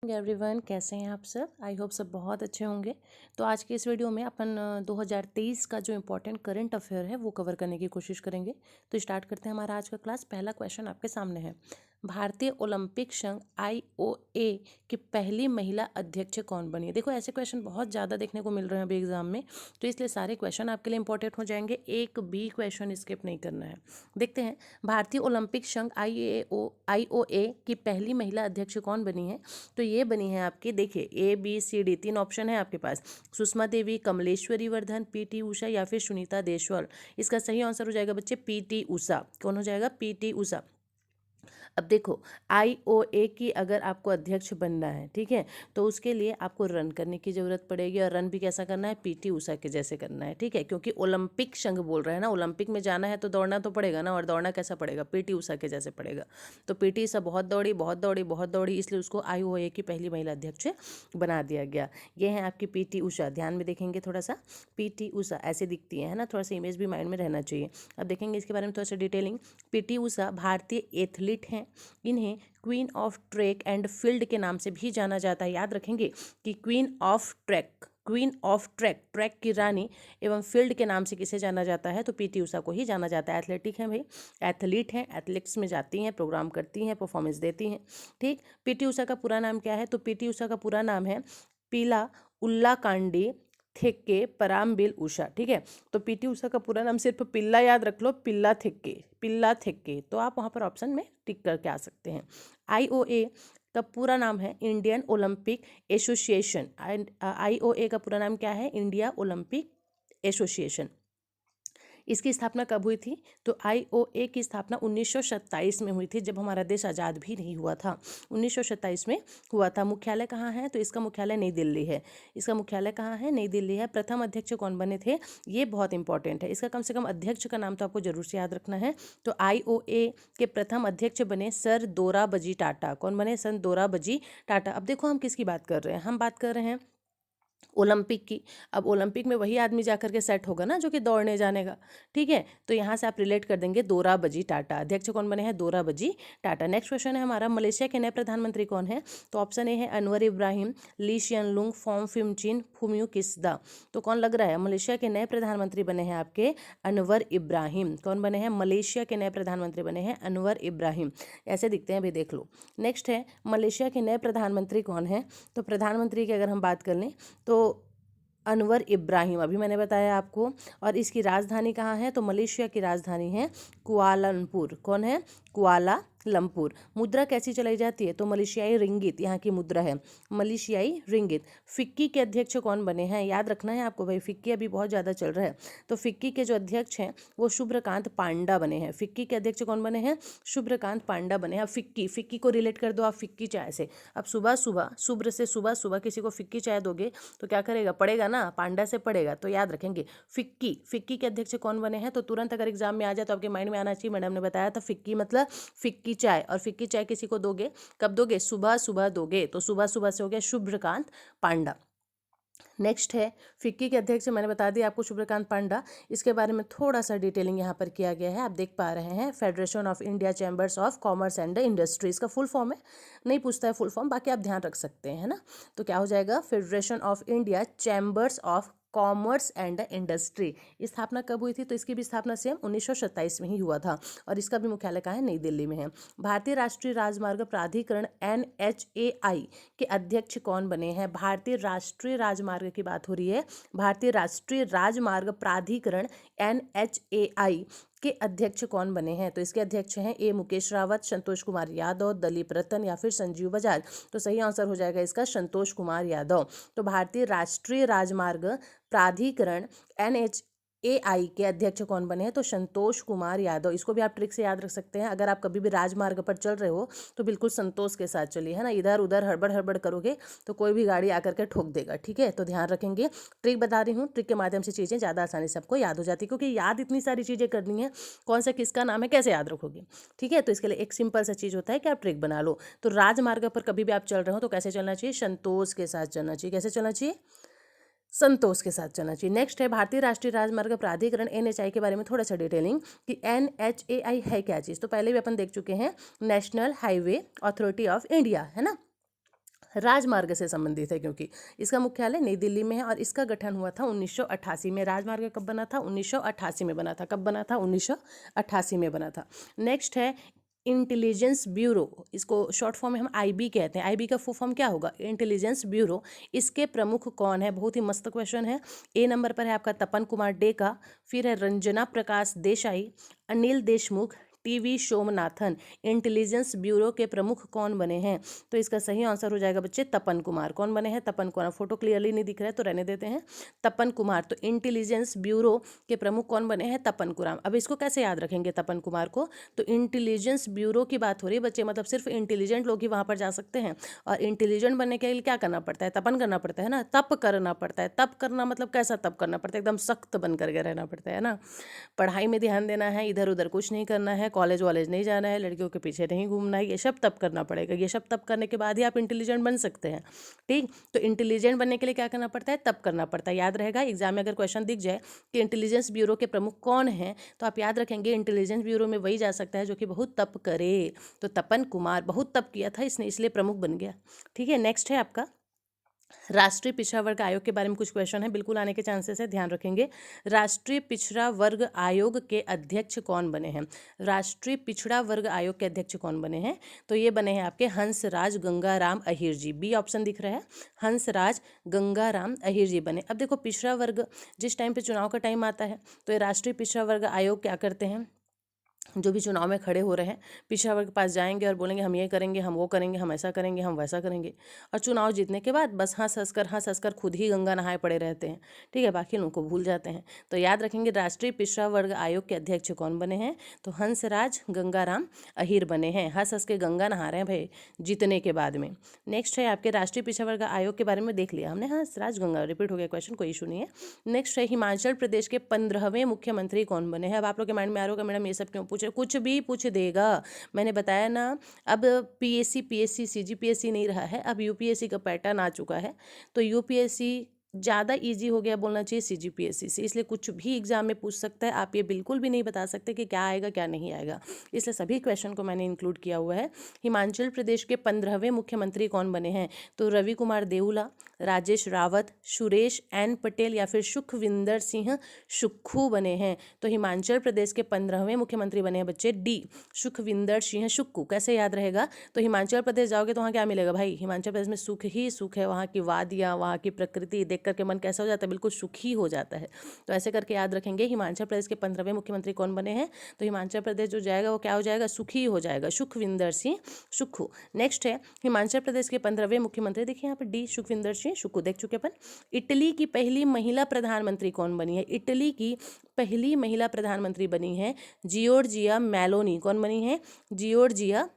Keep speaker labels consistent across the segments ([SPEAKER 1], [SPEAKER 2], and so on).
[SPEAKER 1] Everyone, कैसे हैं आप सब? आई होप सब बहुत अच्छे होंगे। तो आज के इस वीडियो में अपन 2023 का जो इम्पोर्टेंट करंट अफेयर है वो कवर करने की कोशिश करेंगे। तो स्टार्ट करते हैं हमारा आज का क्लास। पहला क्वेश्चन आपके सामने है, भारतीय ओलंपिक संघ IOA की पहली महिला अध्यक्ष कौन बनी है? देखो, ऐसे क्वेश्चन बहुत ज़्यादा देखने को मिल रहे हैं अभी एग्जाम में, तो इसलिए सारे क्वेश्चन आपके लिए इंपॉर्टेंट हो जाएंगे, एक भी क्वेश्चन स्किप नहीं करना है। देखते हैं, भारतीय ओलंपिक संघ IOA की पहली महिला अध्यक्ष कौन बनी है? तो ये बनी है आपकी, देखिए ABCD 3 ऑप्शन है आपके पास, सुषमा देवी, कमलेश्वरी वर्धन, PT उषा या फिर सुनीता देशवाल। इसका सही आंसर हो जाएगा बच्चे PT उषा। कौन हो जाएगा? PT उषा। अब देखो, IOA की अगर आपको अध्यक्ष बनना है, ठीक है, तो उसके लिए आपको रन करने की जरूरत पड़ेगी, और रन भी कैसा करना है? PT उषा के जैसे करना है, ठीक है, क्योंकि ओलंपिक संघ बोल रहे हैं ना, ओलंपिक में जाना है तो दौड़ना तो पड़ेगा ना, और दौड़ना कैसा पड़ेगा? PT उषा के जैसे पड़ेगा। तो PT उषा बहुत दौड़ी बहुत दौड़ी बहुत दौड़ी, इसलिए उसको IOA की पहली महिला अध्यक्ष बना दिया गया। ये है आपकी PT उषा। ध्यान में देखेंगे थोड़ा सा, PT उषा ऐसे दिखती है ना, थोड़ा सा इमेज भी माइंड में रहना चाहिए। अब देखेंगे इसके बारे में थोड़ा सा डिटेलिंग। PT उषा भारतीय एथलीट हैं। इन्हें queen of track and field के नाम से भी जाना जाता है। याद रखेंगे कि क्वीन ऑफ ट्रैक, ट्रैक की रानी, एवं फील्ड के नाम से किसे जाना जाता है? तो PT उषा को ही जाना जाता है। एथलेटिक है भाई, एथलीट हैं, एथलेटिक्स में जाती हैं, प्रोग्राम करती हैं, परफॉर्मेंस देती हैं, ठीक। PT उषा का पूरा नाम क्या है? तो PT उषा का पूरा नाम है पीला उल्लाकांडी थेक्के परामबिल उषा, ठीक है। तो PT उषा का पूरा नाम सिर्फ पिल्ला याद रख लो, पिल्ला थेक्के। तो आप वहाँ पर ऑप्शन में टिक करके आ सकते हैं। IOA का पूरा नाम है इंडियन ओलंपिक एसोसिएशन। IOA का पूरा नाम क्या है? India Olympic association. इसकी स्थापना कब हुई थी? तो IOA की स्थापना 1927 में हुई थी, जब हमारा देश आज़ाद भी नहीं हुआ था। 1927 में हुआ था। मुख्यालय कहाँ है? तो इसका मुख्यालय नई दिल्ली है। इसका मुख्यालय कहाँ है? नई दिल्ली है। प्रथम अध्यक्ष कौन बने थे? ये बहुत इंपॉर्टेंट है, इसका कम से कम अध्यक्ष का नाम तो आपको जरूर से याद रखना है। तो IOA के प्रथम अध्यक्ष बने सर दोराबजी टाटा। कौन बने? सर दोराबजी टाटा। अब देखो, हम किसकी बात कर रहे हैं? हम बात कर रहे हैं ओलंपिक की। अब ओलंपिक में वही आदमी जाकर के सेट होगा ना जो कि दौड़ने जाने का, ठीक है। तो यहाँ से आप रिलेट कर देंगे दोराबजी टाटा। अध्यक्ष कौन बने हैं? दोराबजी टाटा। नेक्स्ट क्वेश्चन है हमारा, मलेशिया के नए प्रधानमंत्री कौन है? तो ऑप्शन ए है अनवर इब्राहिम, ली शियन लुंग, फॉर्म फिमचिन, फुमियो किस्दा। तो कौन लग रहा है? मलेशिया के नए प्रधानमंत्री बने हैं आपके अनवर इब्राहिम। कौन बने हैं? मलेशिया के नए प्रधानमंत्री बने हैं अनवर इब्राहिम। ऐसे दिखते हैं भाई, देख लो। नेक्स्ट है, मलेशिया के नए प्रधानमंत्री कौन है? तो प्रधानमंत्री की अगर हम बात कर लें तो अनवर इब्राहिम, अभी मैंने बताया आपको। और इसकी राजधानी कहाँ है? तो मलेशिया की राजधानी है कुआलालंपुर। कौन है? कुआलालंपुर। मुद्रा कैसी चलाई जाती है? तो मलेशियाई रिंगित यहाँ की मुद्रा है, मलेशियाई रिंगित। फिक्की के अध्यक्ष कौन बने हैं? याद रखना है आपको भाई, फिक्की अभी बहुत ज़्यादा चल रहा है। तो फिक्की के जो अध्यक्ष हैं वो शुभ्रकांत पांडा बने हैं। फिक्की के अध्यक्ष कौन बने हैं? शुभ्रकांत पांडा बने हैं। अब फिक्की को रिलेट कर दो आप फिक्की चाय से। अब सुबह सुबह, शुभ्र से सुबह सुबह किसी को फिक्की चाय दोगे तो क्या करेगा? पड़ेगा ना, पांडा से पड़ेगा। तो याद रखेंगे फिक्की के अध्यक्ष कौन बने हैं? तो तुरंत अगर एग्जाम में आ जाए तो आपके माइंड में आना चाहिए, मैडम ने बताया था फिक्की मतलब फिक्की चाय। और फिक्की चाय किसी को दोगे? कब दोगे? सुबह सुबह दोगे। तो सुबह सुबह से हो गया शुभ्रकांत पांडा। नेक्स्ट है, फिक्की के अध्यक्ष मैंने बता दिया आपको, शुभ्रकांत पांडा। इसके बारे में थोड़ा सा डिटेलिंग यहाँ पर किया गया है, आप देख पा रहे हैं, federation of India chambers of commerce and industry. इसका फुल फॉर्म है, नहीं पूछता है फुल फॉर्म, बाकी आप ध्यान रख सकते हैं, है ना। तो क्या हो जाएगा? Federation of India chambers of commerce and industry. स्थापना कब हुई थी? तो इसकी भी स्थापना सेम 1927 में ही हुआ था, और इसका भी मुख्यालय कहाँ है? नई दिल्ली में है। भारतीय राष्ट्रीय राजमार्ग प्राधिकरण NHAI के अध्यक्ष कौन बने हैं? भारतीय राष्ट्रीय राजमार्ग की बात हो रही है, भारतीय राष्ट्रीय राजमार्ग प्राधिकरण NHAI के अध्यक्ष कौन बने हैं? तो इसके अध्यक्ष हैं A मुकेश रावत, संतोष कुमार यादव, दलीप रतन या फिर संजीव बजाज। तो सही आंसर हो जाएगा इसका संतोष कुमार यादव। तो भारतीय राष्ट्रीय राजमार्ग प्राधिकरण NHAI के अध्यक्ष कौन बने हैं? तो संतोष कुमार यादव। इसको भी आप ट्रिक से याद रख सकते हैं, अगर आप कभी भी राजमार्ग पर चल रहे हो तो बिल्कुल संतोष के साथ चलिए, है ना। इधर उधर हड़बड़ हड़बड़ करोगे तो कोई भी गाड़ी आकर के ठोक देगा, ठीक है। तो ध्यान रखेंगे, ट्रिक बता रही हूँ, ट्रिक के माध्यम से चीज़ें ज़्यादा आसानी से आपको याद हो जाती है, क्योंकि याद इतनी सारी चीज़ें करनी है, कौन सा किसका नाम है कैसे याद रखोगे, ठीक है। तो इसके लिए एक सिंपल सा चीज़ होता है कि आप ट्रिक बना लो। तो राजमार्ग पर कभी भी आप चल रहे हो तो कैसे चलना चाहिए? संतोष के साथ चलना चाहिए। कैसे चलना चाहिए? संतोष के साथ चलना चाहिए। नेक्स्ट है, भारतीय राष्ट्रीय राजमार्ग प्राधिकरण NHAI के बारे में थोड़ा सा डिटेलिंग कि NHAI है क्या चीज़। तो पहले भी अपन देख चुके हैं, national highway authority of India, है ना। राजमार्ग से संबंधित है, क्योंकि इसका मुख्यालय नई दिल्ली में है और इसका गठन हुआ था 1988 में। राजमार्ग कब बना था? 1988 में बना था। कब बना था? 1988 में बना था। नेक्स्ट है इंटेलिजेंस ब्यूरो, इसको शॉर्ट फॉर्म में हम आईबी कहते हैं। आईबी का फुल फॉर्म क्या होगा? Intelligence bureau. इसके प्रमुख कौन है? बहुत ही मस्त क्वेश्चन है। ए नंबर पर है आपका तपन कुमार डेका, फिर है Ranjana Prakash Desai, Anil Deshmukh, T V Somanathan. Intelligence bureau के प्रमुख कौन बने हैं? तो इसका सही आंसर हो जाएगा बच्चे तपन कुमार। कौन बने हैं? तपन कुमार। फोटो क्लियरली नहीं दिख रहा है तो रहने देते हैं, तपन कुमार। तो इंटेलिजेंस ब्यूरो के प्रमुख कौन बने हैं? तपन कुमार। अब इसको कैसे याद रखेंगे तपन कुमार को? तो इंटेलिजेंस ब्यूरो की बात हो रही है बच्चे, मतलब सिर्फ इंटेलिजेंट लोग ही वहां पर जा सकते हैं। और इंटेलिजेंट बनने के लिए क्या करना पड़ता है? तपन करना पड़ता है ना, तप करना पड़ता है। तप करना मतलब कैसा तप करना पड़ता है? एकदम सख्त बन करके रहना पड़ता है ना। पढ़ाई में ध्यान देना है, इधर उधर कुछ नहीं करना है, कॉलेज वॉलेज नहीं जाना है, लड़कियों के पीछे नहीं घूमना है, ये सब तब करना पड़ेगा। ये सब तब करने के बाद ही आप इंटेलिजेंट बन सकते हैं। ठीक, तो इंटेलिजेंट बनने के लिए क्या करना पड़ता है? तब करना पड़ता है। याद रहेगा, एग्जाम में अगर क्वेश्चन दिख जाए कि इंटेलिजेंस ब्यूरो के प्रमुख कौन हैं, तो आप याद रखेंगे इंटेलिजेंस ब्यूरो में वही जा सकता है जो कि बहुत तप करे। तो तपन कुमार बहुत तप किया था इसने, इसलिए प्रमुख बन गया। ठीक है, नेक्स्ट है आपका राष्ट्रीय पिछड़ा वर्ग आयोग के बारे में कुछ क्वेश्चन है, बिल्कुल आने के चांसेस है, ध्यान रखेंगे। राष्ट्रीय पिछड़ा वर्ग आयोग के अध्यक्ष कौन बने हैं? राष्ट्रीय पिछड़ा वर्ग आयोग के अध्यक्ष कौन बने हैं? तो ये बने हैं आपके हंसराज गंगाराम अहीर जी। बी ऑप्शन दिख रहा है, हंसराज गंगाराम अहीर जी बने। अब देखो, पिछड़ा वर्ग जिस टाइम पे चुनाव का टाइम आता है तो ये राष्ट्रीय पिछड़ा वर्ग आयोग क्या करते हैं? जो भी चुनाव में खड़े हो रहे हैं, पिछड़ा वर्ग के पास जाएंगे और बोलेंगे हम ये करेंगे, हम वो करेंगे, हम ऐसा करेंगे, हम वैसा करेंगे। और चुनाव जीतने के बाद बस हंस हंस कर खुद ही गंगा नहाए पड़े रहते हैं। ठीक है, बाकी लोगों को भूल जाते हैं। तो याद रखेंगे राष्ट्रीय पिछड़ा वर्ग आयोग के अध्यक्ष कौन बने हैं? तो हंसराज गंगाराम अहीर बने हैं। हंस हंस के गंगा नहा रहे हैं भाई जीतने के बाद में। नेक्स्ट है आपके राष्ट्रीय पिछड़ा वर्ग आयोग के बारे में देख लिया हमने, हंसराज गंगा, रिपीट हो गया क्वेश्चन, कोई इशू नहीं है। नेक्स्ट है हिमाचल प्रदेश के 15वें मुख्यमंत्री कौन बने हैं? अब आप लोग के माइंड में आ रहा होगा मैडम ये सब क्यों पूछे, कुछ भी पूछ देगा। मैंने बताया ना, अब पीएससी सीजीपीएससी नहीं रहा है, अब यूपीएससी का पैटर्न आ चुका है। तो यूपीएससी ज़्यादा इजी हो गया बोलना चाहिए सीजीपीएससी से, इसलिए कुछ भी एग्जाम में पूछ सकता है। आप ये बिल्कुल भी नहीं बता सकते कि क्या आएगा क्या नहीं आएगा, इसलिए सभी क्वेश्चन को मैंने इंक्लूड किया हुआ है। हिमाचल प्रदेश के 15वें मुख्यमंत्री कौन बने हैं? तो रवि कुमार देवला, राजेश रावत, सुरेश एन पटेल या फिर सुखविंदर सिंह सुक्खू बने हैं। तो हिमाचल प्रदेश के 15वें मुख्यमंत्री बने हैं बच्चे डी, सुखविंदर सिंह सुक्खू। कैसे याद रहेगा? तो हिमाचल प्रदेश जाओगे तो वहाँ क्या मिलेगा भाई? हिमाचल प्रदेश में सुख ही सुख है, वहाँ की वादियाँ, वहाँ की प्रकृति देख करके मन कैसा हो जाता है? बिल्कुल सुखी हो जाता है। तो ऐसे करके याद रखेंगे हिमाचल प्रदेश के 15वें मुख्यमंत्री कौन बने हैं? तो हिमाचल प्रदेश जो जाएगा वो क्या हो जाएगा? सुखी हो जाएगा, सुखविंदर सिंह सुक्खू। नेक्स्ट है हिमाचल प्रदेश के 15वें मुख्यमंत्री, देखिए यहाँ पर डी, सुखविंदर सिंह सुक्खू, देख चुके अपन। इटली की पहली महिला प्रधानमंत्री कौन बनी है? इटली की पहली महिला प्रधानमंत्री बनी है जियोर्जिया मेलोनी। कौन बनी है? Giorgia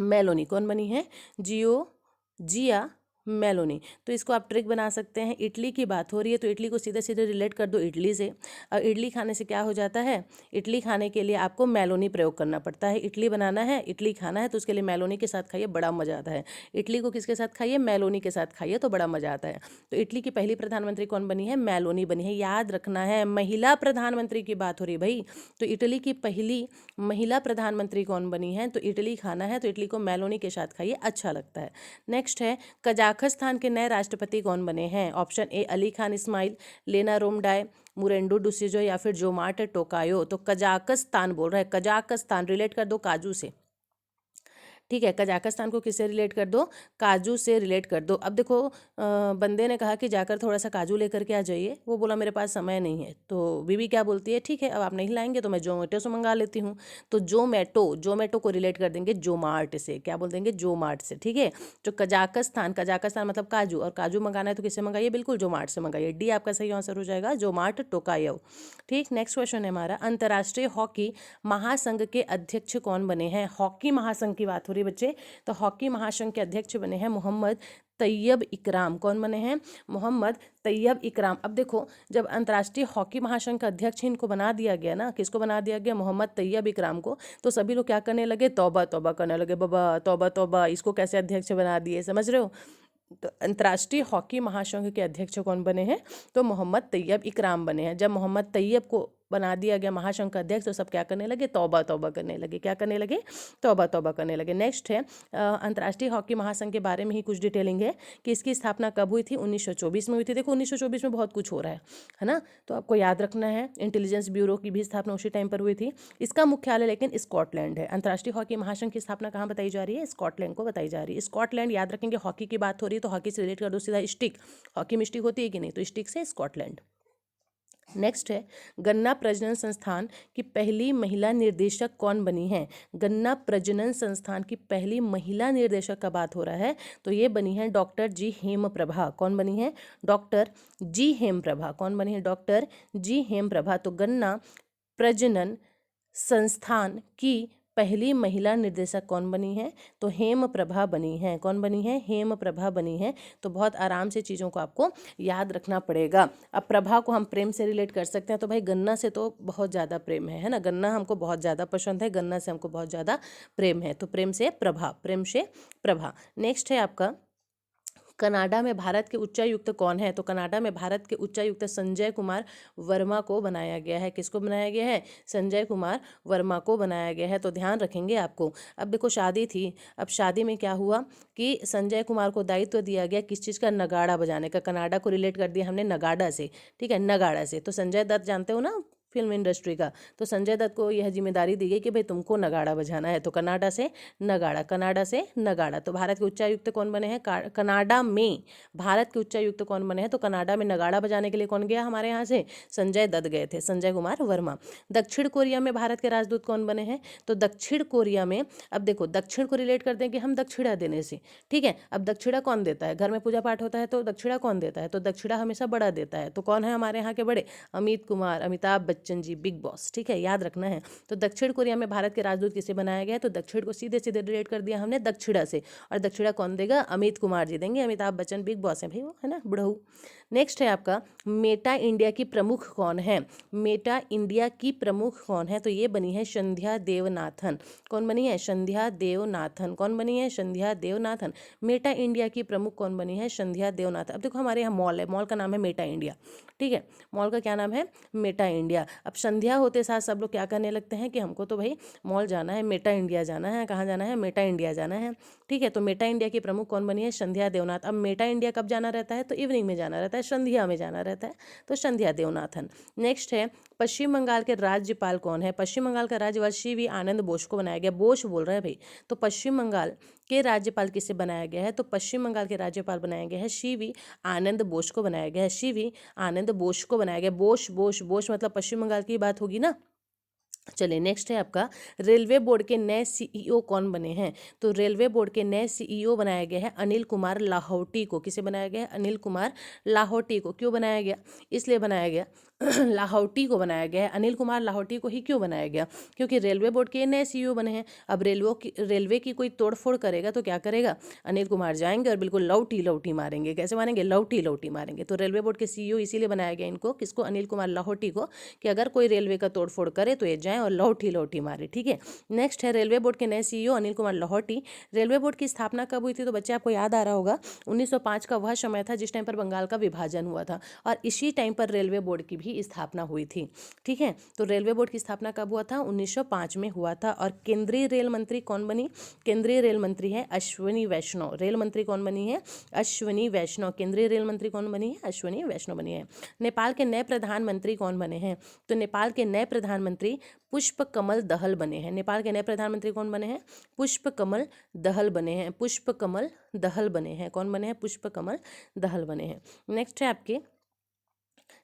[SPEAKER 1] Meloni. कौन बनी है? Giorgia Meloni. तो इसको आप ट्रिक बना सकते हैं। इडली की बात हो रही है तो इडली को सीधे सीधे रिलेट कर दो इडली से, और इडली खाने से क्या हो जाता है? इडली खाने के लिए आपको मेलोनी प्रयोग करना पड़ता है। इडली बनाना है, इडली खाना है तो उसके लिए मेलोनी के साथ खाइए, बड़ा मजा आता है। इडली को किसके साथ खाइए? मेलोनी के साथ खाइए तो बड़ा मजा आता है। तो इटली की पहली प्रधानमंत्री कौन बनी है? मेलोनी बनी है। याद रखना है, महिला प्रधानमंत्री की बात हो रही है भाई, तो इटली की पहली महिला प्रधानमंत्री कौन बनी है? तो इडली खाना है तो इडली को मेलोनी के साथ खाइए, अच्छा लगता है। नेक्स्ट है कजाखस्तान के नए राष्ट्रपति कौन बने हैं? ऑप्शन ए अली खान इस्माइल, लेना रोमडाय, मुरेंडो डुसिजो या फिर जोमार्ट टोकायो। तो कजाकिस्तान बोल रहा है, कजाकिस्तान रिलेट कर दो काजू से। ठीक है, कजाकिस्तान को किससे रिलेट कर दो? काजू से रिलेट कर दो। अब देखो बंदे ने कहा कि जाकर थोड़ा सा काजू लेकर के आ जाइए, वो बोला मेरे पास समय नहीं है। तो बीवी क्या बोलती है? ठीक है, अब आप नहीं लाएंगे तो मैं जोमेटो से मंगा लेती हूँ। तो जोमेटो को रिलेट कर देंगे जोमार्ट से। क्या बोल देंगे? जोमार्ट से। ठीक है, तो कजाकिस्तान मतलब काजू, और काजू मंगाना है तो किससे मंगाइए? बिल्कुल जोमार्ट से मंगाइए। डी आपका सही आंसर हो जाएगा, जोमार्ट टोकायो। ठीक, नेक्स्ट क्वेश्चन है हमारा, अंतर्राष्ट्रीय हॉकी महासंघ के अध्यक्ष कौन बने हैं? हॉकी महासंघ की बात हो रही है बच्चे, तो हॉकी महासंघ के अध्यक्ष बने हैं मोहम्मद तैयब इकराम। कौन बने हैं? मोहम्मद तैयब इकराम। अब देखो, जब अंतर्राष्ट्रीय हॉकी महासंघ का अध्यक्ष इनको बना दिया गया ना, किसको बना दिया गया? मोहम्मद तैयब इकराम को, तो सभी लोग क्या करने लगे? तौबा तौबा करने लगे, बाबा तौबा तौबा, इसको कैसे अध्यक्ष बना दिए, समझ रहे हो? तो अंतर्राष्ट्रीय हॉकी महासंघ के अध्यक्ष कौन बने हैं? तो मोहम्मद तैयब इकराम बने हैं। जब मोहम्मद तैयब को बना दिया गया महासंघ का अध्यक्ष, तो सब क्या करने लगे, तौबा तौबा करने लगे। क्या करने लगे, तौबा तौबा करने लगे। नेक्स्ट है अंतर्राष्ट्रीय हॉकी महासंघ के बारे में ही कुछ डिटेलिंग है कि इसकी स्थापना कब हुई थी, 1924 में हुई थी। देखो 1924 में बहुत कुछ हो रहा है ना, तो आपको याद रखना है। इंटेलिजेंस ब्यूरो की भी स्थापना उसी टाइम पर हुई थी। इसका मुख्यालय लेकिन स्कॉटलैंड है। अंतर्राष्ट्रीय हॉकी महासंघ की स्थापना कहाँ बताई जा रही है, स्कॉटलैंड को बताई जा रही है। स्कॉटलैंड याद रखेंगे, हॉकी की बात हो रही है तो हॉकी से रिलेट कर दो सीधा स्टिक, हॉकी में स्टिक होती है कि नहीं, तो स्टिक से स्कॉटलैंड। नेक्स्ट है गन्ना प्रजनन संस्थान की पहली महिला निर्देशक कौन बनी है। गन्ना प्रजनन संस्थान की पहली महिला निर्देशक का बात हो रहा है, तो ये बनी है डॉक्टर जी हेमप्रभा। कौन बनी है, डॉक्टर जी हेमप्रभा। कौन बनी है, डॉक्टर जी हेमप्रभा। तो गन्ना प्रजनन संस्थान की पहली महिला निर्देशक कौन बनी है, तो हेमप्रभा बनी है। कौन बनी है, हेमप्रभा बनी है। तो बहुत आराम से चीज़ों को आपको याद रखना पड़ेगा। अब प्रभा को हम प्रेम से रिलेट कर सकते हैं, तो भाई गन्ना से तो बहुत ज़्यादा प्रेम है ना, गन्ना हमको बहुत ज़्यादा पसंद है, गन्ना से हमको बहुत ज़्यादा प्रेम है, तो प्रेम से प्रभा, प्रेम से प्रभा। नेक्स्ट है आपका कनाडा में भारत के उच्चायुक्त कौन है, तो कनाडा में भारत के उच्चायुक्त संजय कुमार वर्मा को बनाया गया है। किसको बनाया गया है, संजय कुमार वर्मा को बनाया गया है। तो ध्यान रखेंगे आपको। अब देखो शादी थी, अब शादी में क्या हुआ कि संजय कुमार को दायित्व दिया गया किस चीज़ का, नगाड़ा बजाने का। कनाडा को रिलेट कर दिया हमने नगाड़ा से, ठीक है, नगाड़ा से। तो संजय दत्त जानते हो ना फिल्म इंडस्ट्री का, तो संजय दत्त को यह जिम्मेदारी दी गई कि भाई तुमको नगाड़ा बजाना है, तो कनाडा से नगाड़ा, कनाडा से नगाड़ा। तो भारत के उच्चायुक्त कौन बने हैं, कनाडा में भारत के उच्चायुक्त कौन बने हैं, तो कनाडा में नगाड़ा बजाने के लिए कौन गया हमारे यहाँ से, संजय दत्त गए थे, संजय कुमार वर्मा। दक्षिण कोरिया में भारत के राजदूत कौन बने हैं, तो दक्षिण कोरिया में, अब देखो दक्षिण को रिलेट करते हैं कि हम दक्षिणा देने से, ठीक है। अब दक्षिणा कौन देता है, घर में पूजा पाठ होता है तो दक्षिणा कौन देता है, तो दक्षिणा हमेशा बड़ा देता है। तो कौन है हमारे यहाँ के बड़े, अमित कुमार, अमिताभ बच्चन जी, बिग बॉस, ठीक है, याद रखना है। तो दक्षिण कोरिया में भारत के राजदूत किसे बनाया गया है, तो दक्षिण को सीधे सीधे रिलेट कर दिया हमने दक्षिणा से, और दक्षिणा कौन देगा, अमित कुमार जी देंगे। अमिताभ बच्चन बिग बॉस है भाई वो, है ना, बुढ़ऊ। नेक्स्ट है आपका मेटा इंडिया की प्रमुख कौन है, मेटा इंडिया की प्रमुख कौन है, तो ये बनी है संध्या देवनाथन। कौन बनी है, संध्या देवनाथन। कौन बनी है, संध्या देवनाथन। मेटा इंडिया की प्रमुख कौन बनी है, संध्या देवनाथन। अब देखो हमारे यहाँ मॉल है, मॉल का नाम है मेटा इंडिया, ठीक है, मॉल का क्या नाम है, मेटा इंडिया। अब संध्या होते साथ सब लोग क्या करने लगते हैं कि हमको तो भाई मॉल जाना है, मेटा इंडिया जाना है। कहाँ जाना है, मेटा इंडिया जाना है, ठीक है। तो मेटा इंडिया की प्रमुख कौन बनी है, संध्या देवनाथ। अब मेटा इंडिया कब जाना रहता है, तो इवनिंग में जाना रहता है, संध्या में जाना रहता है, तो संध्या देवनाथन। नेक्स्ट है पश्चिम बंगाल के राज्यपाल कौन है, पश्चिम बंगाल का राज्यपाल सी.वी. आनंद बोस को बनाया गया। बोस बोल रहे हैं भाई, तो पश्चिम बंगाल के राज्यपाल किसे बनाया गया है, तो पश्चिम बंगाल के राज्यपाल बनाया गया है सी.वी. आनंद बोस को बनाया गया है, सी.वी. आनंद बोस को बनाया गया। बोस बोस बोस मतलब पश्चिम बंगाल की बात होगी ना। चलिए नेक्स्ट है आपका रेलवे बोर्ड के नए सीईओ कौन बने हैं, तो रेलवे बोर्ड के नए सीईओ बनाया गया है अनिल कुमार लाहौटी को। किसे बनाया गया है, अनिल कुमार लाहौटी को। क्यों बनाया गया, इसलिए बनाया गया लाहौटी को बनाया गया है, अनिल कुमार लाहौटी को ही क्यों बनाया गया, क्योंकि रेलवे बोर्ड के नए सीईओ बने हैं। अब रेलवे की कोई तोड़फोड़ करेगा तो क्या करेगा, अनिल कुमार जाएंगे और बिल्कुल लौटी लौटी मारेंगे। कैसे मारेंगे, लौटी लौटी मारेंगे। तो रेलवे बोर्ड के सीईओ इसीलिए बनाया गया इनको, किसको, अनिल कुमार लाहौटी को, कि अगर कोई रेलवे का तोड़फोड़ करे तो ये जाए और लौटी लौटी मारे, ठीक है। नेक्स्ट है रेलवे बोर्ड के नए CEO Anil Kumar Lahoti. Railway board की स्थापना कब हुई थी, तो बच्चे आपको याद आ रहा होगा 1905 का वह समय था जिस टाइम पर बंगाल का विभाजन हुआ था, और इसी टाइम पर रेलवे बोर्ड की भी स्थापना हुई थी, ठीक है। तो रेलवे बोर्ड की स्थापना कब हुआ था, 1905 में हुआ था। और केंद्रीय रेल मंत्री कौन बनी, केंद्रीय रेल मंत्री है अश्विनी वैष्णव। रेल मंत्री कौन बनी है, अश्विनी वैष्णव। केंद्रीय रेल मंत्री कौन बनी है, अश्विनी वैष्णव बनी है। नेपाल के नए प्रधानमंत्री कौन बने हैं, तो नेपाल के नए प्रधानमंत्री पुष्प कमल दहल बने हैं। नेपाल के नए प्रधानमंत्री कौन बने हैं, पुष्प कमल दहल बने हैं, पुष्प कमल दहल बने हैं। कौन बने हैं, पुष्प कमल दहल बने हैं। नेक्स्ट है आपके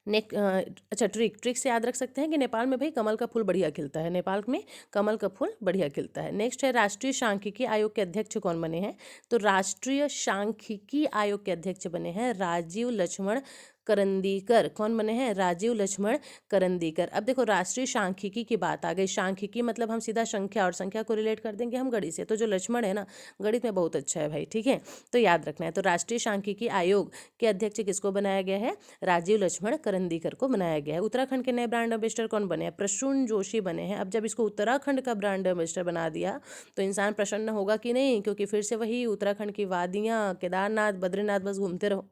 [SPEAKER 1] अच्छा ट्रिक से याद रख सकते हैं कि नेपाल में भाई कमल का फूल बढ़िया खिलता है, नेपाल में कमल का फूल बढ़िया खिलता है। नेक्स्ट है राष्ट्रीय सांख्यिकी आयोग के अध्यक्ष कौन बने हैं, तो राष्ट्रीय सांख्यिकी आयोग के अध्यक्ष बने हैं राजीव लक्ष्मण करंदीकर। कौन बने हैं, राजीव लक्ष्मण करंदीकर। अब देखो राष्ट्रीय सांख्यिकी की बात आ गई, सांख्यिकी मतलब हम सीधा संख्या, और संख्या को रिलेट कर देंगे हम गणित से, तो जो लक्ष्मण है ना गणित में बहुत अच्छा है भाई, ठीक है, तो याद रखना है। तो राष्ट्रीय सांख्यिकी आयोग के अध्यक्ष किसको बनाया गया है, राजीव लक्ष्मण करंदीकर को बनाया गया है। उत्तराखंड के नए ब्रांड एम्बेसडर कौन बने हैं, प्रसून जोशी बने हैं। अब जब इसको उत्तराखंड का ब्रांड एम्बेसडर बना दिया तो इंसान प्रसन्न होगा कि नहीं, क्योंकि फिर से वही उत्तराखंड की वादियाँ, केदारनाथ, बद्रीनाथ बस घूमते रहो।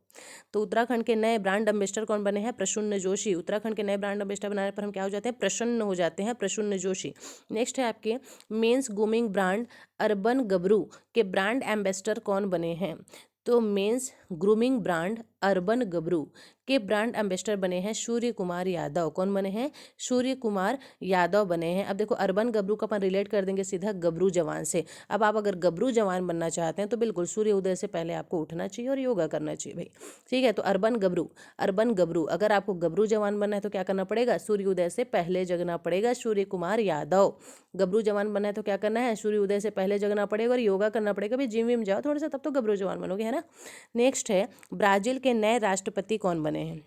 [SPEAKER 1] तो उत्तराखंड के नए ब्रांड ब्रांड एम्बेसडर कौन बने हैं? प्रसून्न जोशी। उत्तराखंड के नए ब्रांड एम्बेसडर बनाने पर हम क्या हो जाते हैं? प्रसन्न हो जाते हैं, प्रसून्न जोशी। नेक्स्ट है आपके मेंस ग्रूमिंग ब्रांड अर्बन गबरू के ब्रांड एम्बेसडर कौन बने हैं? तो मेंस ग्रूमिंग ब्रांड अर्बन गबरू के ब्रांड एम्बेसडर बने हैं सूर्य कुमार यादव। कौन बने हैं? सूर्य कुमार यादव बने हैं। अब देखो अर्बन गबरू का अपन रिलेट कर देंगे सीधा गबरू जवान से। अब आप अगर गबरू जवान बनना चाहते हैं तो बिल्कुल सूर्य उदय से पहले आपको उठना चाहिए और योगा करना चाहिए भाई, ठीक है। तो अर्बन गबरू अगर आपको गबरू जवान बनना है तो क्या करना पड़ेगा? सूर्य उदय से पहले जगना पड़ेगा। सूर्य कुमार यादव। गबरू जवान बनना है तो क्या करना है? सूर्य उदय से पहले जगना पड़ेगा और योगा करना पड़ेगा। भाई जिम विम जाओ थोड़ा सा, तब तो गबरू जवान बनोगे, है ना। नेक्स्ट है ब्राजील के नए राष्ट्रपति कौन बने हैं?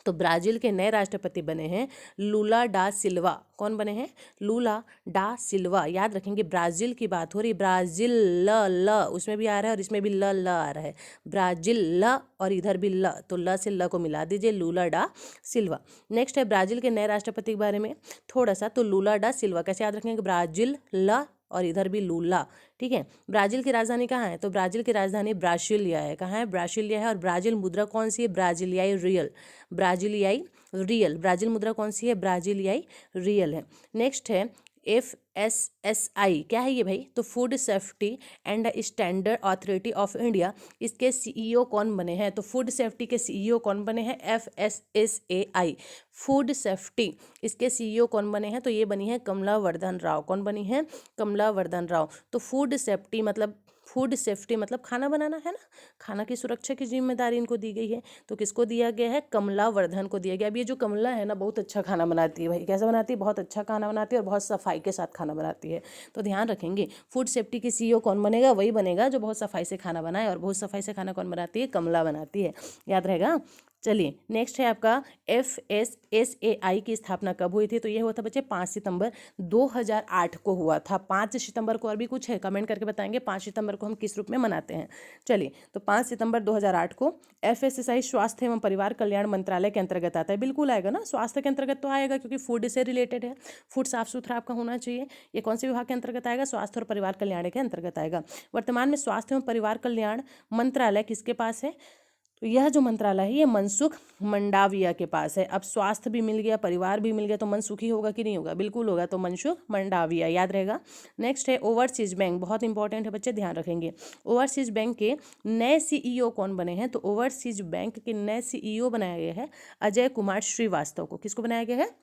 [SPEAKER 1] तो ब्राजील के नए राष्ट्रपति बने हैं लूला डा सिल्वा। कौन बने हैं? लूला डा सिल्वा। याद रखेंगे ब्राजील की बात हो रही, ब्राजील ल उसमें भी आ रहा है और इसमें भी ल आ रहा है। ब्राजील ल और इधर भी ल, तो ल से ल को मिला दीजिए, लूला डा सिल्वा। नेक्स्ट है ब्राजील के नए राष्ट्रपति के बारे में थोड़ा सा, तो लूला डा सिल्वा। कैसे याद रखेंगे? ब्राजील ल और इधर भी लूला, ठीक है। ब्राजील की राजधानी कहाँ है? तो ब्राजील की राजधानी ब्रासिलिया है। कहाँ है? ब्रासिलिया है। और ब्राजील मुद्रा कौन सी है? ब्राजीलियाई रियल। ब्राजीलियाई रियल। ब्राजील मुद्रा कौन सी है? ब्राजीलियाई रियल है। नेक्स्ट है FSSI। क्या है ये भाई? तो food safety and standard authority of India. इसके CEO कौन बने हैं? तो फूड सेफ्टी के CEO कौन बने हैं? FSSAI, food safety. इसके CEO कौन बने हैं? तो ये बनी है कमला वर्धन राव। कौन बनी है? कमला वर्धन राव। तो फूड सेफ्टी मतलब खाना बनाना, है ना। खाना की सुरक्षा की जिम्मेदारी इनको दी गई है। तो किसको दिया गया है? कमला वर्धन को दिया गया। अब ये जो कमला है ना, बहुत अच्छा खाना बनाती है भाई। कैसा बनाती है? बहुत अच्छा खाना बनाती है और बहुत सफाई के साथ खाना बनाती है। तो ध्यान रखेंगे फूड सेफ्टी की CEO कौन बनेगा? वही बनेगा जो बहुत सफाई से खाना बनाए। और बहुत सफाई से खाना कौन बनाती है? कमला बनाती है। याद रहेगा। चलिए नेक्स्ट है आपका FSSAI की स्थापना कब हुई थी? तो ये हुआ था बच्चे 5 सितंबर 2008 को हुआ था। 5 सितंबर को और भी कुछ है कमेंट करके बताएंगे 5 सितंबर को हम किस रूप में मनाते हैं। चलिए तो 5 सितंबर 2008 को FSSAI स्वास्थ्य एवं परिवार कल्याण मंत्रालय के अंतर्गत आता है। बिल्कुल आएगा ना, स्वास्थ्य के अंतर्गत तो आएगा क्योंकि फूड से रिलेटेड है। फूड साफ सुथरा आपका होना चाहिए। ये कौन से विभाग के अंतर्गत आएगा? स्वास्थ्य और परिवार कल्याण के अंतर्गत आएगा। वर्तमान में स्वास्थ्य एवं परिवार कल्याण मंत्रालय किसके पास है? तो यह जो मंत्रालय है ये मनसुख मंडाविया के पास है। अब स्वास्थ्य भी मिल गया, परिवार भी मिल गया, तो मन सुखी होगा कि नहीं होगा? बिल्कुल होगा। तो मनसुख मंडाविया, याद रहेगा। नेक्स्ट है ओवरसीज बैंक। बहुत इंपॉर्टेंट है बच्चे, ध्यान रखेंगे। ओवरसीज बैंक के नए CEO कौन बने हैं? तो ओवरसीज बैंक के नए CEO बनाया गया है अजय कुमार श्रीवास्तव को। किसको बनाया गया है?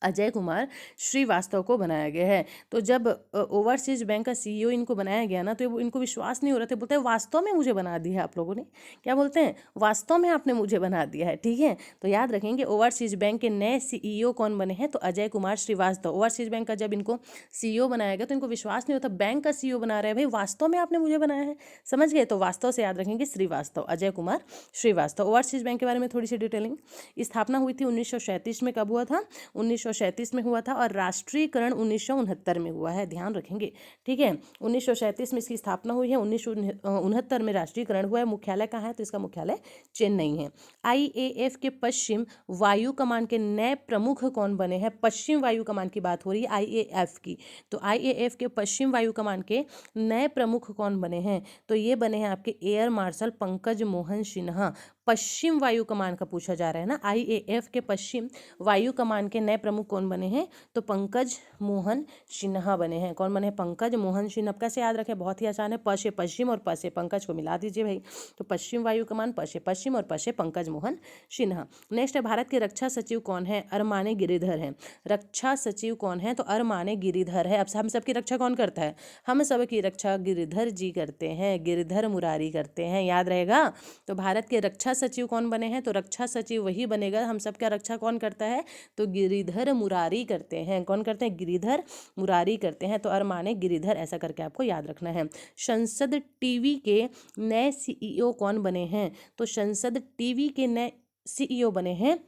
[SPEAKER 1] अजय कुमार श्रीवास्तव को बनाया गया है। तो जब ओवरसीज बैंक का CEO इनको बनाया गया ना, तो इनको विश्वास नहीं हो रहा था। बोलते हैं वास्तव में मुझे बना दिया है आप लोगों ने। क्या बोलते हैं? वास्तव में आपने मुझे बना दिया है, ठीक है। तो याद रखेंगे ओवरसीज बैंक के नए CEO कौन बने हैं? तो अजय कुमार श्रीवास्तव। ओवरसीज बैंक का जब इनको CEO बनाया गया तो इनको विश्वास नहीं होता, बैंक का CEO बना रहे हैं भाई, वास्तव में आपने मुझे बनाया है। समझ गए? तो वास्तव से याद रखेंगे श्रीवास्तव, अजय कुमार श्रीवास्तव। ओवरसीज बैंक के बारे में थोड़ी सी डिटेलिंग। स्थापना हुई थी 1937 में। कब हुआ था? 1937 में हुआ था। और राष्ट्रीयकरण 1969 में हुआ है, ध्यान रखेंगे, ठीक है। 1937 में इसकी स्थापना हुई है, 1969 में राष्ट्रीयकरण हुआ है। मुख्यालय कहाँ है? तो इसका मुख्यालय चेन्नई है। IAF के पश्चिम वायु कमान के नए प्रमुख कौन बने हैं? पश्चिम वायु कमान की बात हो रही है IAF की। तो IAF के पश्चिम वायु कमान के नए प्रमुख कौन बने हैं? तो ये बने हैं आपके एयर मार्शल पंकज मोहन सिन्हा। पश्चिम वायु कमान का पूछा जा रहा है ना। IAF के पश्चिम वायु कमान के नए प्रमुख कौन बने हैं? तो पंकज मोहन सिन्हा बने हैं। कौन बने हैं? पंकज मोहन सिन्हा। कैसे याद रखें? बहुत ही आसान है। प से पश्चिम और प से पंकज को मिला दीजिए भाई। तो पश्चिम वायु कमान, प से पश्चिम और प से पंकज मोहन सिन्हा। नेक्स्ट है भारत के रक्षा सचिव कौन है? अरमाने गिरिधर है। रक्षा सचिव कौन है? तो अरमाने गिरिधर है। अब हम सबकी रक्षा कौन करता है? हम सबकी रक्षा गिरिधर जी करते हैं, गिरिधर मुरारी करते हैं, याद रहेगा। तो भारत के रक्षा सचिव कौन बने हैं? तो रक्षा सचिव वही बनेगा, हम सबका रक्षा कौन करता है? तो गिरिधर मुरारी करते हैं। कौन करते हैं? गिरिधर मुरारी करते हैं। तो अरमाने गिरिधर, ऐसा करके आपको याद रखना है। संसद टीवी के नए CEO कौन बने हैं? तो संसद टीवी के नए CEO बने हैं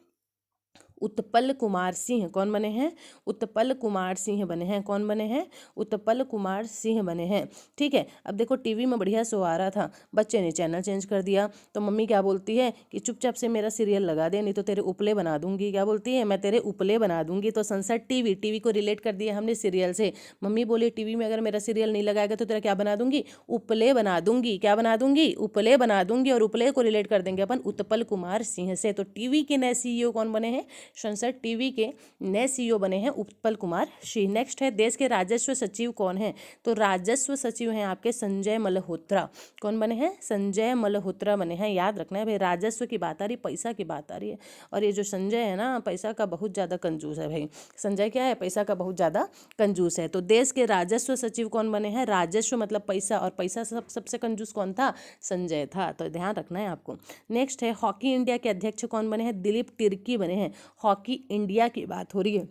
[SPEAKER 1] उत्पल कुमार सिंह कौन बने हैं? उत्पल कुमार सिंह बने हैं। कौन बने हैं? उत्पल कुमार सिंह बने हैं। ठीक है, अब देखो टीवी में बढ़िया शो आ रहा था, बच्चे ने चैनल चेंज कर दिया, तो मम्मी क्या बोलती है कि चुपचाप से मेरा सीरियल लगा दे, नहीं तो तेरे उपले बना दूंगी। क्या बोलती है? मैं तेरे उपले बना दूंगी। तो सनसेट टीवी, टीवी को रिलेट कर दिया हमने सीरियल से। मम्मी बोली टीवी में अगर मेरा सीरियल नहीं लगाएगा तो तेरा क्या बना दूंगी? उपले बना दूंगी। क्या बना दूंगी? उपले बना दूंगी। और उपले को रिलेट कर देंगे अपन उत्पल कुमार सिंह से। तो टीवी के नए सीईओ कौन बने हैं? सनसेट टीवी के नए सीईओ बने हैं उत्पल कुमार सिंह। नेक्स्ट है देश के राजस्व सचिव कौन है? तो राजस्व सचिव हैं आपके संजय मल्होत्रा। कौन बने हैं? संजय मल्होत्रा बने हैं। याद रखना है भाई, राजस्व की बात आ रही, पैसा की बात आ रही है, और ये जो संजय है ना, पैसा का बहुत ज़्यादा कंजूस है भाई। संजय क्या है? पैसा का बहुत ज़्यादा कंजूस है। तो देश के राजस्व सचिव कौन बने हैं? राजस्व मतलब पैसा, और पैसा सबसे कंजूस कौन था? संजय था। तो ध्यान रखना है आपको। नेक्स्ट है हॉकी इंडिया के अध्यक्ष कौन बने हैं? दिलीप तिर्की बने हैं। हॉकी इंडिया की बात हो रही है,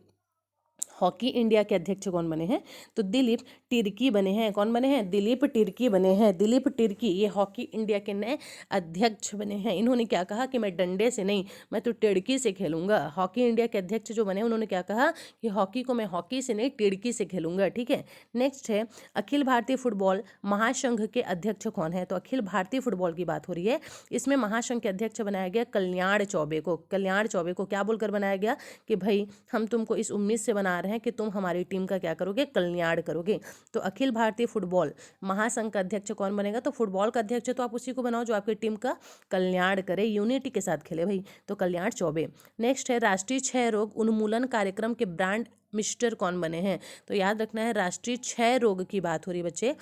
[SPEAKER 1] हॉकी इंडिया के अध्यक्ष कौन बने हैं? तो दिलीप तिर्की बने हैं। कौन बने हैं? दिलीप तिर्की बने हैं। दिलीप तिर्की ये हॉकी इंडिया के नए अध्यक्ष बने हैं। इन्होंने क्या कहा कि मैं डंडे से नहीं, मैं तो टिड़की से खेलूंगा। हॉकी इंडिया के अध्यक्ष जो बने उन्होंने क्या कहा कि हॉकी को मैं हॉकी से नहीं टिड़की से खेलूंगा। ठीक है, नेक्स्ट है अखिल भारतीय फुटबॉल महासंघ के अध्यक्ष कौन है? तो अखिल भारतीय फुटबॉल की बात हो रही है, इसमें महासंघ के अध्यक्ष बनाया गया कल्याण चौबे को। कल्याण चौबे को क्या बोलकर बनाया गया कि भाई हम तुमको इस उम्मीद से बना रहे हैं कि तुम हमारी टीम का क्या करोगे? कल्याण करोगे। तो अखिल भारतीय फुटबॉल महासंघ का अध्यक्ष कौन बनेगा? तो फुटबॉल का अध्यक्ष तो आप उसी को बनाओ जो आपकी टीम का कल्याण करे, यूनिटी के साथ खेले भाई। तो कल्याण चौबे। नेक्स्ट है राष्ट्रीय क्षय रोग उन्मूलन कार्यक्रम के ब्रांड मिस्टर कौन बने हैं? तो याद रखना है राष्ट्रीय क्षय रोग की बात हो रही है बच्चे,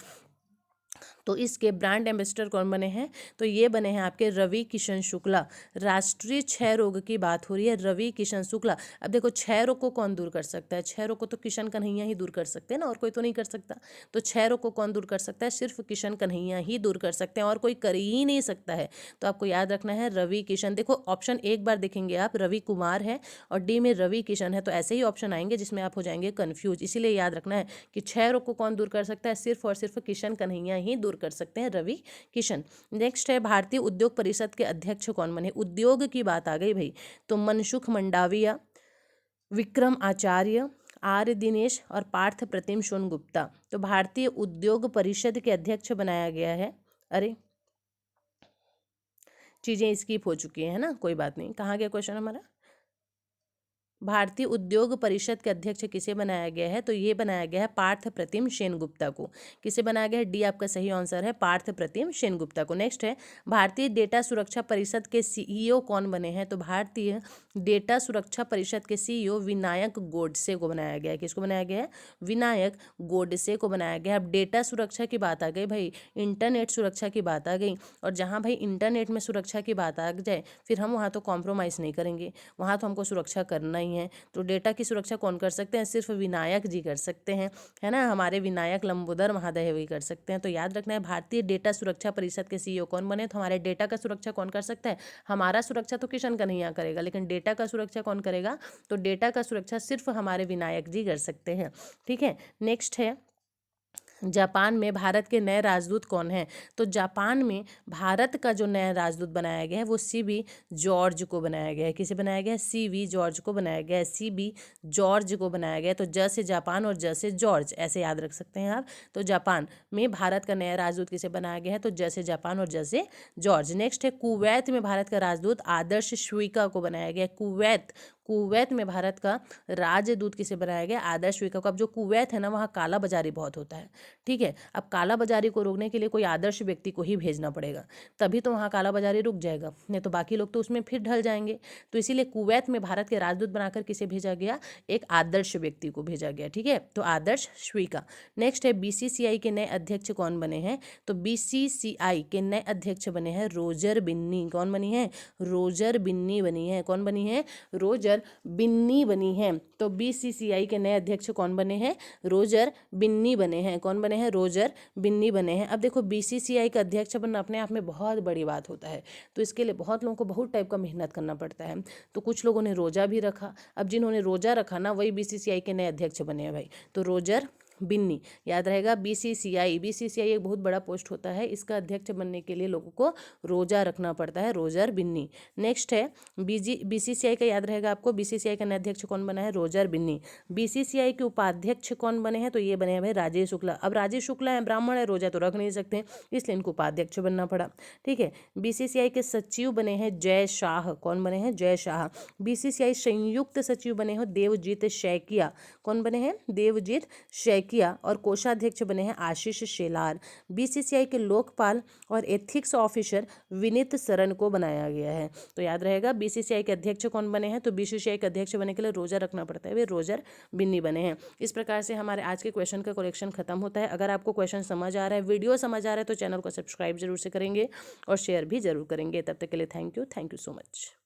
[SPEAKER 1] तो इसके ब्रांड एम्बेसडर कौन बने हैं? तो ये बने हैं आपके रवि किशन शुक्ला। राष्ट्रीय क्षय रोग की बात हो रही है, रवि किशन शुक्ला। अब देखो क्षय रोग को कौन दूर कर सकता है? क्षय रोग को तो किशन कन्हैया ही दूर कर सकते हैं ना, और कोई तो नहीं कर सकता। तो क्षय रोग को कौन दूर कर सकता है? सिर्फ किशन कन्हैया ही दूर कर सकते हैं, और कोई कर ही नहीं सकता है। तो आपको याद रखना है रवि किशन। देखो ऑप्शन एक बार देखेंगे आप, रवि कुमार है और डी में रवि किशन है, तो ऐसे ही ऑप्शन आएंगे जिसमें आप हो जाएंगे कन्फ्यूज। इसीलिए याद रखना है कि क्षय रोग को कौन दूर कर सकता है? सिर्फ और सिर्फ किशन कन्हैया ही दूर कर सकते हैं, रवि किशन। नेक्स्ट है भारतीय उद्योग परिषद के अध्यक्ष कौन बने? उद्योग की बात आ गई भाई, तो मनसुख मंडाविया, विक्रम आचार्य, आर दिनेश और पार्थ प्रतिम सोनगुप्ता। तो भारतीय उद्योग परिषद के अध्यक्ष बनाया गया है। अरे चीजें स्किप हो चुकी है ना, कोई बात नहीं। कहाँ गया क्वेश्चन हमारा? भारतीय उद्योग परिषद के अध्यक्ष किसे बनाया गया है? तो ये बनाया गया है पार्थ प्रतिम सेनगुप्ता को। किसे बनाया गया है? डी आपका सही आंसर है, पार्थ प्रतिम सेनगुप्ता को। नेक्स्ट है भारतीय डेटा सुरक्षा परिषद के सीईओ कौन बने हैं? तो भारतीय डेटा सुरक्षा परिषद के सीईओ विनायक गोडसे को बनाया गया है। किसको बनाया गया है? विनायक गोडसे को बनाया गया है। अब डेटा सुरक्षा की बात आ गई भाई, इंटरनेट सुरक्षा की बात आ गई, और जहाँ भाई इंटरनेट में सुरक्षा की बात आ जाए फिर हम वहाँ तो कॉम्प्रोमाइज़ नहीं करेंगे, वहाँ तो हमको सुरक्षा करना ही है। तो डेटा की सुरक्षा कौन कर सकते हैं? सिर्फ विनायक जी कर सकते हैं, है ना, हमारे विनायक लंबोदर महादेव ही कर सकते हैं। तो याद रखना है भारतीय डेटा सुरक्षा परिषद के सीईओ कौन बने? तो हमारे डेटा का सुरक्षा कौन कर सकता है? हमारा सुरक्षा तो किशन कन्हैया करेगा, लेकिन डेटा का सुरक्षा कौन करेगा? तो डेटा का सुरक्षा सिर्फ हमारे विनायक जी कर सकते हैं। ठीक है, नेक्स्ट है जापान में भारत के नए राजदूत कौन हैं? तो जापान में भारत का जो नया राजदूत बनाया गया है वो सीबी जॉर्ज को बनाया गया है। किसे बनाया गया है? सीबी जॉर्ज को बनाया गया है, सीबी जॉर्ज को बनाया गया है। तो ज से जापान और ज से जॉर्ज, ऐसे याद रख सकते हैं आप। तो जापान में भारत का नया राजदूत किसे बनाया गया है? तो ज से जापान और ज से जॉर्ज। नेक्स्ट है कुवैत में भारत का राजदूत आदर्श श्विका को बनाया गया है। कुवैत में भारत का राजदूत किसे बनाया गया? आदर्श श्विका को। अब जो कुवैत है ना, वहाँ काला बाजारी बहुत होता है। ठीक है, अब काला बाजारी को रोकने के लिए कोई आदर्श व्यक्ति को ही भेजना पड़ेगा, तभी तो वहाँ काला बाजारी रुक जाएगा, नहीं तो बाकी लोग तो उसमें फिर ढल जाएंगे। तो इसीलिए कुवैत में भारत के राजदूत बनाकर किसे भेजा गया? एक आदर्श व्यक्ति को भेजा गया। ठीक है, तो आदर्श श्विका। नेक्स्ट है बीसीसीआई के नए अध्यक्ष कौन बने हैं? तो बीसीसीआई के नए अध्यक्ष बने हैं रोजर बिन्नी। कौन बनी है? रोजर बिन्नी बनी है। कौन बनी है? रोजर बिन्नी बनी है। तो बीसीसीआई के नए अध्यक्ष कौन बने हैं? रोजर बिन्नी बने हैं। कौन बने हैं? रोजर बिन्नी बने हैं। अब देखो बीसीसीआई का अध्यक्ष बनना अपने आप में बहुत बड़ी बात होता है, तो इसके लिए बहुत लोगों को बहुत टाइप का मेहनत करना पड़ता है। तो कुछ लोगों ने रोजा भी रखा, अब जिन्होंने रोजा रखा ना वही बीसीसीआई के नए अध्यक्ष बने हैं भाई। तो रोजर बिन्नी, याद रहेगा। बीसीसीआई, बीसीसीआई एक बहुत बड़ा पोस्ट होता है, इसका अध्यक्ष बनने के लिए लोगों को रोजा रखना पड़ता है, रोजर बिन्नी। नेक्स्ट है बीसीसीआई का, याद रहेगा आपको, बीसीसीआई का नया अध्यक्ष कौन बना है, रोजर बिन्नी। बीसीसीआई के उपाध्यक्ष कौन बने हैं, तो ये बने हैं भाई राजेश शुक्ला। अब राजेश शुक्ला है, ब्राह्मण है, रोजा तो रख नहीं सकते, इसलिए इनको उपाध्यक्ष बनना पड़ा। ठीक है। बीसीसीआई के सचिव बने हैं जय शाह। कौन बने हैं, जय शाह। बीसीसीआई संयुक्त सचिव बने हैं देवजीत शैकिया। कौन बने हैं, देवजीत शैकिया। और कोषाध्यक्ष बने हैं आशीष शेलार। बीसीसीआई के लोकपाल और एथिक्स ऑफिसर विनीत सरन को बनाया गया है। तो याद रहेगा बीसीसीआई के अध्यक्ष कौन बने हैं, तो बीसीसीआई के अध्यक्ष बनने के लिए रोजा रखना पड़ता है, वे रोजर बिन्नी बने हैं। इस प्रकार से हमारे आज के क्वेश्चन का कलेक्शन खत्म होता है। अगर आपको क्वेश्चन समझ आ रहा है, वीडियो समझ आ रहा है, तो चैनल को सब्सक्राइब जरूर से करेंगे और शेयर भी जरूर करेंगे। तब तक के लिए थैंक यू सो मच।